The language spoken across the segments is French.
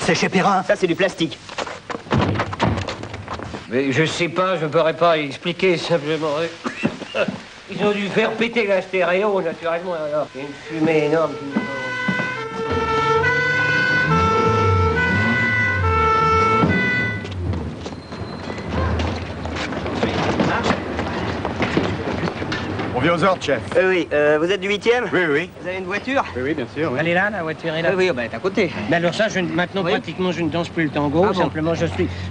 C'est chez Perrin. Ça, c'est du plastique. Mais je sais pas, je ne pourrais pas expliquer simplement. Ils ont dû faire péter la stéréo, naturellement, alors. Il y a une fumée énorme qui... On vient aux ordres, chef. Oui, vous êtes du 8e? Oui, oui. Vous avez une voiture? Oui, oui, bien sûr. Oui. Elle est là, la voiture est là. Oui, bah, elle est à côté. Mais alors ça, maintenant, Oui. pratiquement, je ne danse plus le tango. Ah bon? Simplement, je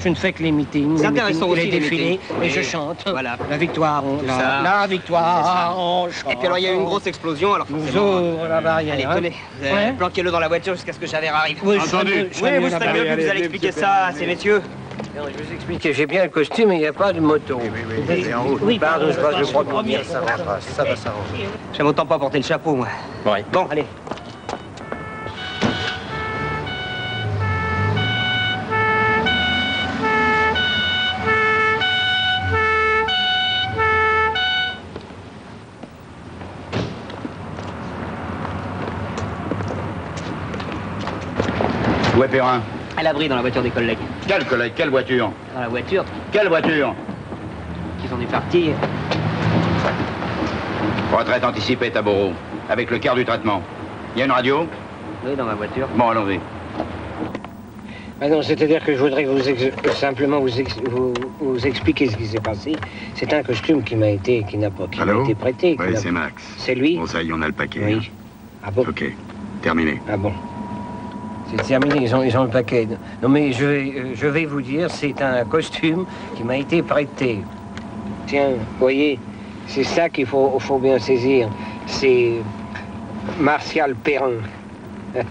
ne fais que les meetings. C'est les intéressant meetings, aussi, les les défilés, meetings. et Oui. je chante. Voilà. La victoire, la victoire, on chante. Et puis alors, il y a eu une grosse explosion, alors Nous forcément... ouvre la barrière. Allez, hein. tenez, Ouais. planquez-le dans la voiture jusqu'à ce que Javert arrive. Oui, Entendu. Oui, vous serez mieux que vous allez expliquer ça à ces messieurs. Non, je vous explique, j'ai bien le costume, mais il n'y a pas de moto. Oui, en route. Oui, Pardon, je crois que bien, ça va s'arranger. J'aime autant pas porter le chapeau, moi. Ouais. Bon, allez. Où est Perrin? À l'abri dans la voiture des collègues. Quel collègue? Quelle voiture? Dans la voiture, Quelle voiture? qui sont partis. Retraite anticipée, Taboreau. Avec le quart du traitement. Il y a une radio? Oui, dans ma voiture. Bon, allons-y. Ah non, c'est-à-dire que je voudrais simplement vous expliquer ce qui s'est passé. C'est un costume qui m'a été prêté. Oui, c'est Max. C'est lui? Bon, ça y est, on a le paquet. Oui. Ah bon? Ok, terminé. Ah bon. C'est terminé, ils ont le paquet. Non mais je vais vous dire, c'est un costume qui m'a été prêté. Tiens, vous voyez, c'est ça qu'il faut bien saisir. C'est Martial Perrin. Vous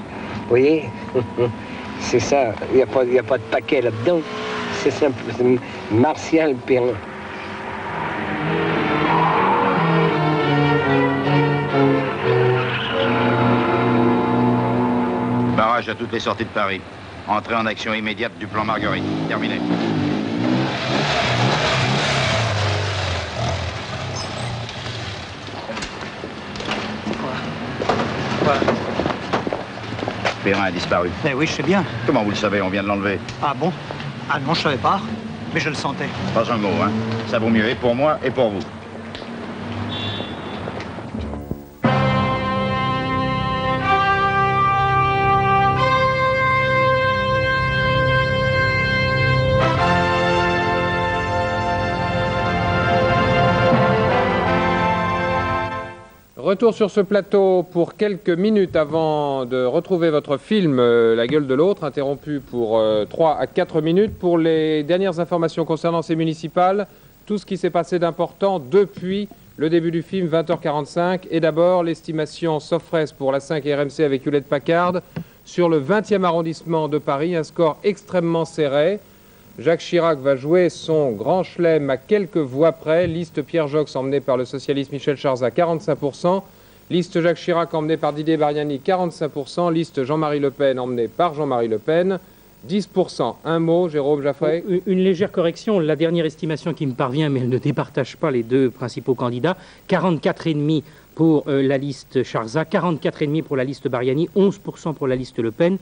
voyez? C'est ça, il n'y a pas de paquet là-dedans. C'est simple, c'est Martial Perrin. Barrage à toutes les sorties de Paris. Entrée en action immédiate du plan Marguerite. Terminé. Perrin a disparu. Eh oui, je sais bien. Comment vous le savez? On vient de l'enlever. Ah bon? Ah non, je savais pas. Mais je le sentais. Pas un mot, hein. Ça vaut mieux et pour moi et pour vous. Retour sur ce plateau pour quelques minutes avant de retrouver votre film La gueule de l'autre, interrompu pour 3 à 4 minutes. Pour les dernières informations concernant ces municipales, tout ce qui s'est passé d'important depuis le début du film, 20h45. Et d'abord, l'estimation Sofres pour la 5 RMC avec Hewlett-Packard sur le 20e arrondissement de Paris, un score extrêmement serré. Jacques Chirac va jouer son grand chelem à quelques voix près. Liste Pierre Joxe emmené par le socialiste Michel Charzat, 45%. Liste Jacques Chirac emmené par Didier Bariani, 45%. Liste Jean-Marie Le Pen emmené par Jean-Marie Le Pen, 10%. Un mot, Jérôme Jaffray? Une légère correction, la dernière estimation qui me parvient, mais elle ne départage pas les deux principaux candidats, 44,5% pour la liste Charzat, 44,5% pour la liste Bariani, 11% pour la liste Le Pen.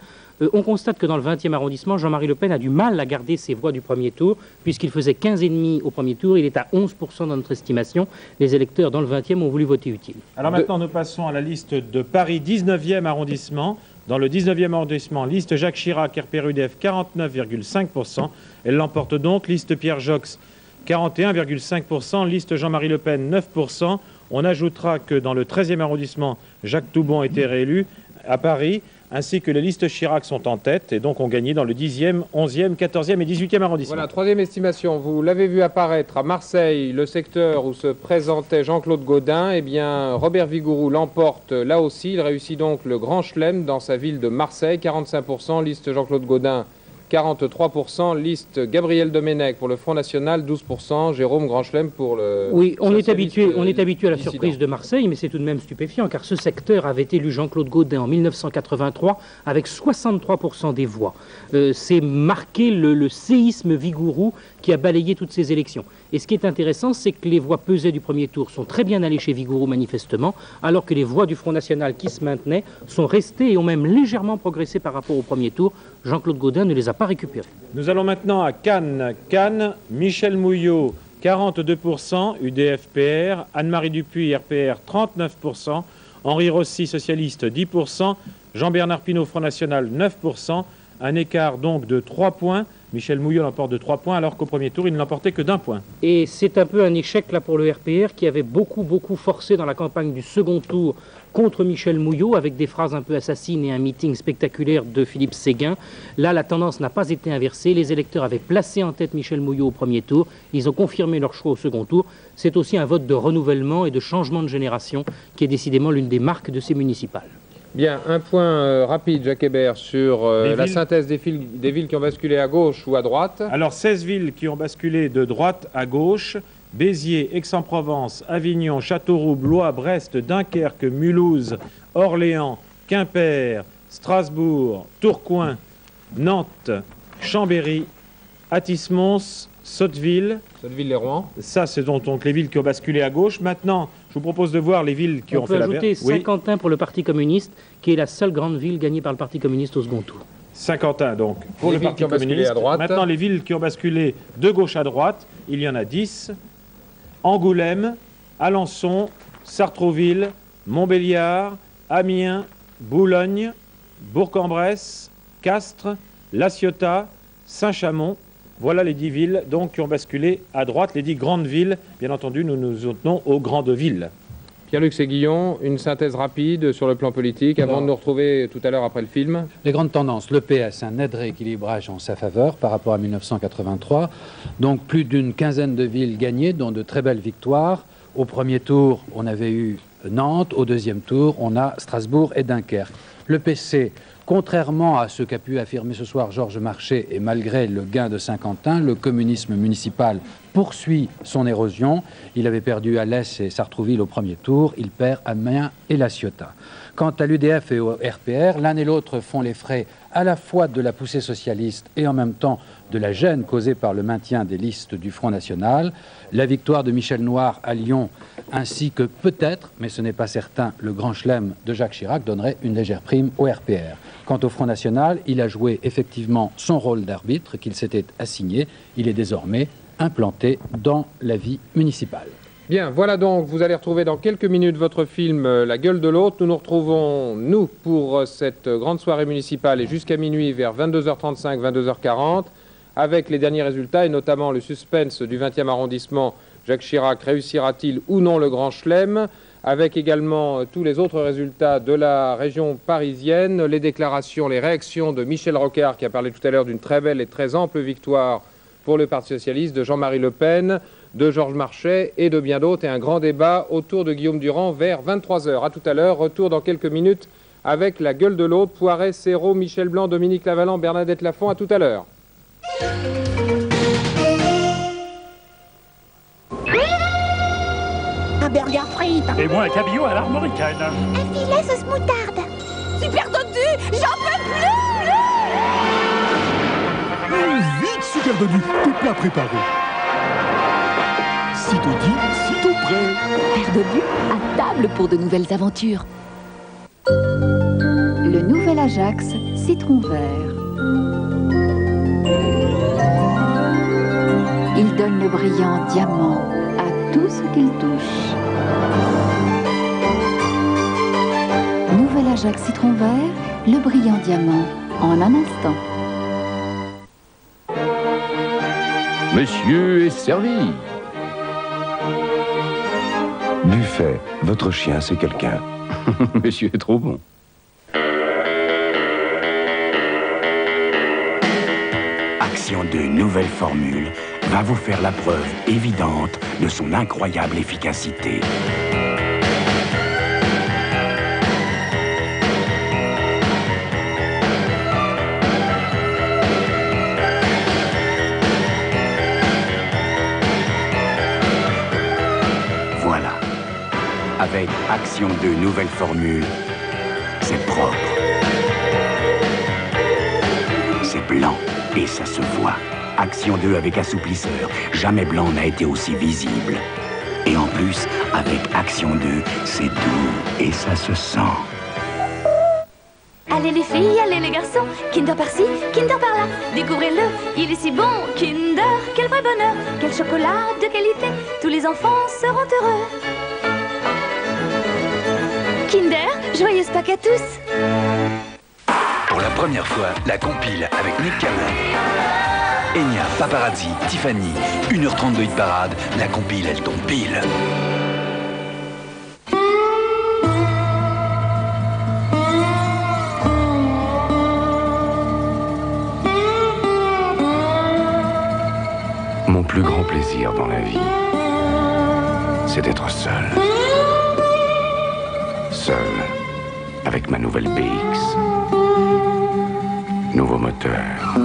On constate que dans le 20e arrondissement, Jean-Marie Le Pen a du mal à garder ses voix du premier tour, puisqu'il faisait 15,5% au premier tour, il est à 11% dans notre estimation. Les électeurs dans le 20e ont voulu voter utile. Alors maintenant, nous passons à la liste de Paris, 19e arrondissement. Dans le 19e arrondissement, liste Jacques Chirac, RPR-UDF, 49,5%. Elle l'emporte donc. Liste Pierre Joxe, 41,5%. Liste Jean-Marie Le Pen, 9%. On ajoutera que dans le 13e arrondissement, Jacques Toubon était réélu à Paris, ainsi que les listes Chirac sont en tête et donc ont gagné dans le 10e, 11e, 14e et 18e arrondissement. Voilà, troisième estimation. Vous l'avez vu apparaître à Marseille, le secteur où se présentait Jean-Claude Gaudin. Eh bien, Robert Vigouroux l'emporte là aussi. Il réussit donc le grand chelem dans sa ville de Marseille. 45%, liste Jean-Claude Gaudin, 43%, liste Gabriel Domenech pour le Front National, 12%, Jérôme Grand-Chelem pour le... Oui, on est habitué à la dissident. surprise de Marseille, mais c'est tout de même stupéfiant, car ce secteur avait élu Jean-Claude Gaudin en 1983 avec 63% des voix. C'est marqué le séisme Vigouroux qui a balayé toutes ces élections. Et ce qui est intéressant, c'est que les voix pesées du premier tour sont très bien allées chez Vigouroux manifestement, alors que les voix du Front National qui se maintenaient sont restées et ont même légèrement progressé par rapport au premier tour. Jean-Claude Gaudin ne les a pas récupérées. Nous allons maintenant à Cannes. Cannes, Michel Mouillot, 42%, UDF-PR, Anne-Marie Dupuis, RPR, 39%, Henri Rossi, socialiste, 10%, Jean-Bernard Pinault, Front National, 9%, un écart donc de 3 points. Michel Mouillot l'emporte de 3 points, alors qu'au premier tour, il ne l'emportait que d'1 point. Et c'est un peu un échec là pour le RPR, qui avait beaucoup forcé dans la campagne du second tour contre Michel Mouillot, avec des phrases un peu assassines et un meeting spectaculaire de Philippe Séguin. Là, la tendance n'a pas été inversée. Les électeurs avaient placé en tête Michel Mouillot au premier tour. Ils ont confirmé leur choix au second tour. C'est aussi un vote de renouvellement et de changement de génération, qui est décidément l'une des marques de ces municipales. Bien, un point rapide, Jacques Hébert, sur la synthèse des villes qui ont basculé à gauche ou à droite. Alors, 16 villes qui ont basculé de droite à gauche: Béziers, Aix-en-Provence, Avignon, Châteauroux, Blois, Brest, Dunkerque, Mulhouse, Orléans, Quimper, Strasbourg, Tourcoing, Nantes, Chambéry, Athis-Mons, Sotteville. Sotteville-les-Rouen. Ça, c'est donc les villes qui ont basculé à gauche. Maintenant, je vous propose de voir les villes qui ont fait la verte. On peut ajouter Saint-Quentin pour le Parti communiste, qui est la seule grande ville gagnée par le Parti communiste au second tour. Saint-Quentin, donc, pour le Parti communiste. Maintenant, les villes qui ont basculé de gauche à droite, il y en a 10. Angoulême, Alençon, Sartrouville, Montbéliard, Amiens, Boulogne, Bourg-en-Bresse, Castres, La Ciotat, Saint-Chamond. Voilà les 10 villes donc, qui ont basculé à droite, les 10 grandes villes. Bien entendu, nous nous tenons aux grandes villes. Pierre-Luc Séguillon, une synthèse rapide sur le plan politique, avant de nous retrouver tout à l'heure après le film. Les grandes tendances, le PS, un net rééquilibrage en sa faveur par rapport à 1983. Donc plus d'une quinzaine de villes gagnées, dont de très belles victoires. Au premier tour, on avait eu Nantes. Au deuxième tour, on a Strasbourg et Dunkerque. Le PC, contrairement à ce qu'a pu affirmer ce soir Georges Marchais, et malgré le gain de Saint-Quentin, le communisme municipal poursuit son érosion. Il avait perdu Alès et Sartrouville au premier tour, il perd Amiens et La Ciotat. Quant à l'UDF et au RPR, l'un et l'autre font les frais à la fois de la poussée socialiste et en même temps de la gêne causée par le maintien des listes du Front National. La victoire de Michel Noir à Lyon, ainsi que peut-être, mais ce n'est pas certain, le grand chelem de Jacques Chirac donnerait une légère prime au RPR. Quant au Front National, il a joué effectivement son rôle d'arbitre qu'il s'était assigné. Il est désormais implanté dans la vie municipale. Bien, voilà donc, vous allez retrouver dans quelques minutes votre film La gueule de l'autre. Nous nous retrouvons, nous, pour cette grande soirée municipale et jusqu'à minuit vers 22h35, 22h40, avec les derniers résultats et notamment le suspense du 20e arrondissement. Jacques Chirac réussira-t-il ou non le grand chelem, avec également tous les autres résultats de la région parisienne, les déclarations, les réactions de Michel Rocard, qui a parlé tout à l'heure d'une très belle et très ample victoire pour le Parti socialiste, de Jean-Marie Le Pen, de Georges Marchais et de bien d'autres, et un grand débat autour de Guillaume Durand vers 23h. À tout à l'heure, retour dans quelques minutes avec La gueule de l'autre, Poiret, Serrault, Michel Blanc, Dominique Lavalan, Bernadette Lafont. À tout à l'heure. Un burger frites. Et moi un cabillaud à l'armoricaine. Un filet sauce moutarde. Super dodu, j'en peux plus. Vite, Super dodu, tout plat préparé. Sitôt dit, sitôt prêt. Père Dodu, à table pour de nouvelles aventures. Le nouvel Ajax, citron vert. Il donne le brillant diamant à tout ce qu'il touche. Nouvel Ajax citron vert, le brillant diamant, en un instant. Monsieur est servi. Buffet, votre chien, c'est quelqu'un. Monsieur est trop bon. Action 2, nouvelle formule, va vous faire la preuve évidente de son incroyable efficacité. Voilà. Avec Action 2, nouvelle formule, c'est propre. C'est blanc et ça se voit. Action 2 avec assouplisseur. Jamais blanc n'a été aussi visible. Et en plus, avec Action 2, c'est doux et ça se sent. Allez les filles, allez les garçons, Kinder par-ci, Kinder par-là. Découvrez-le, il est si bon, Kinder, quel vrai bonheur. Quel chocolat de qualité, tous les enfants seront heureux. Kinder, joyeuse Pâques à tous. Pour la première fois, la compile avec Nick Cannon. Enya, Paparazzi, Tiffany, 1h30 de hit parade, la compile, elle tombe pile. Mon plus grand plaisir dans la vie, c'est d'être seul. Seul, avec ma nouvelle BX. Nouveau moteur.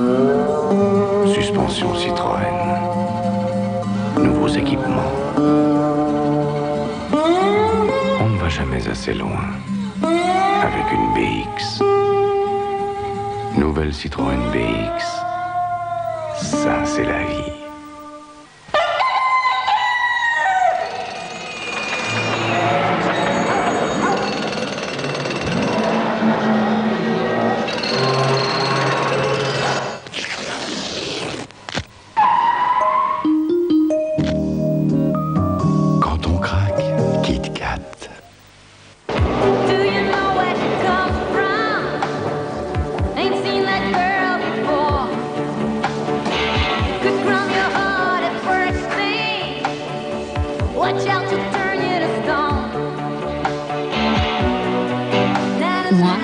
Suspension Citroën. Nouveaux équipements. On ne va jamais assez loin avec une BX. Nouvelle Citroën BX. Ça, c'est la vie. Moi,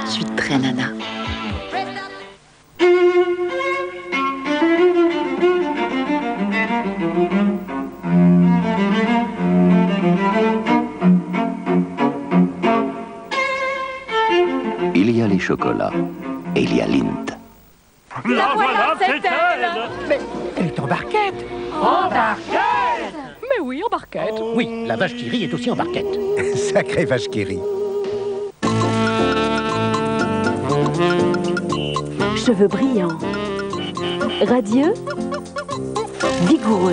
je suis très nana. Il y a les chocolats et il y a Lint. La voilà, c'est elle. Mais elle est en barquette. En barquette. Mais oui, en barquette. Oui, la vache qui rit est aussi en barquette. Sacrée vache qui rit. Cheveux brillants, radieux, vigoureux.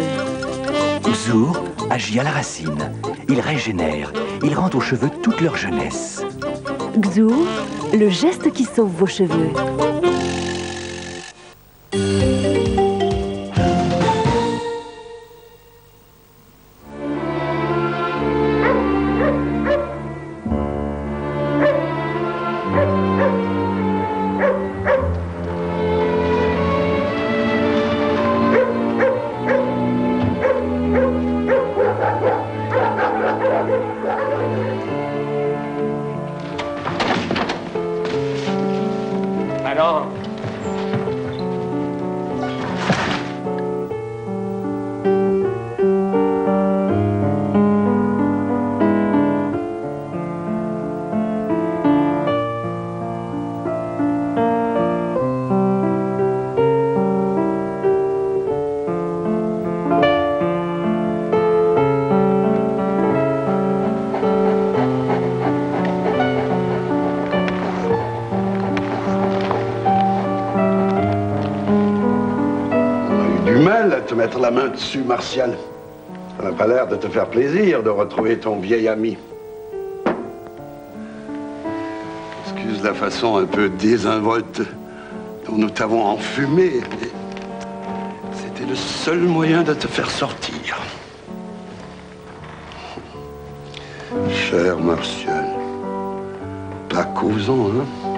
Zur agit à la racine. Il régénère. Il rend aux cheveux toute leur jeunesse. Xur, le geste qui sauve vos cheveux. Alors, mal à te mettre la main dessus, Martial. Ça n'a pas l'air de te faire plaisir de retrouver ton vieil ami. Excuse la façon un peu désinvolte dont nous t'avons enfumé, mais c'était le seul moyen de te faire sortir. Cher Martial, pas causons, hein?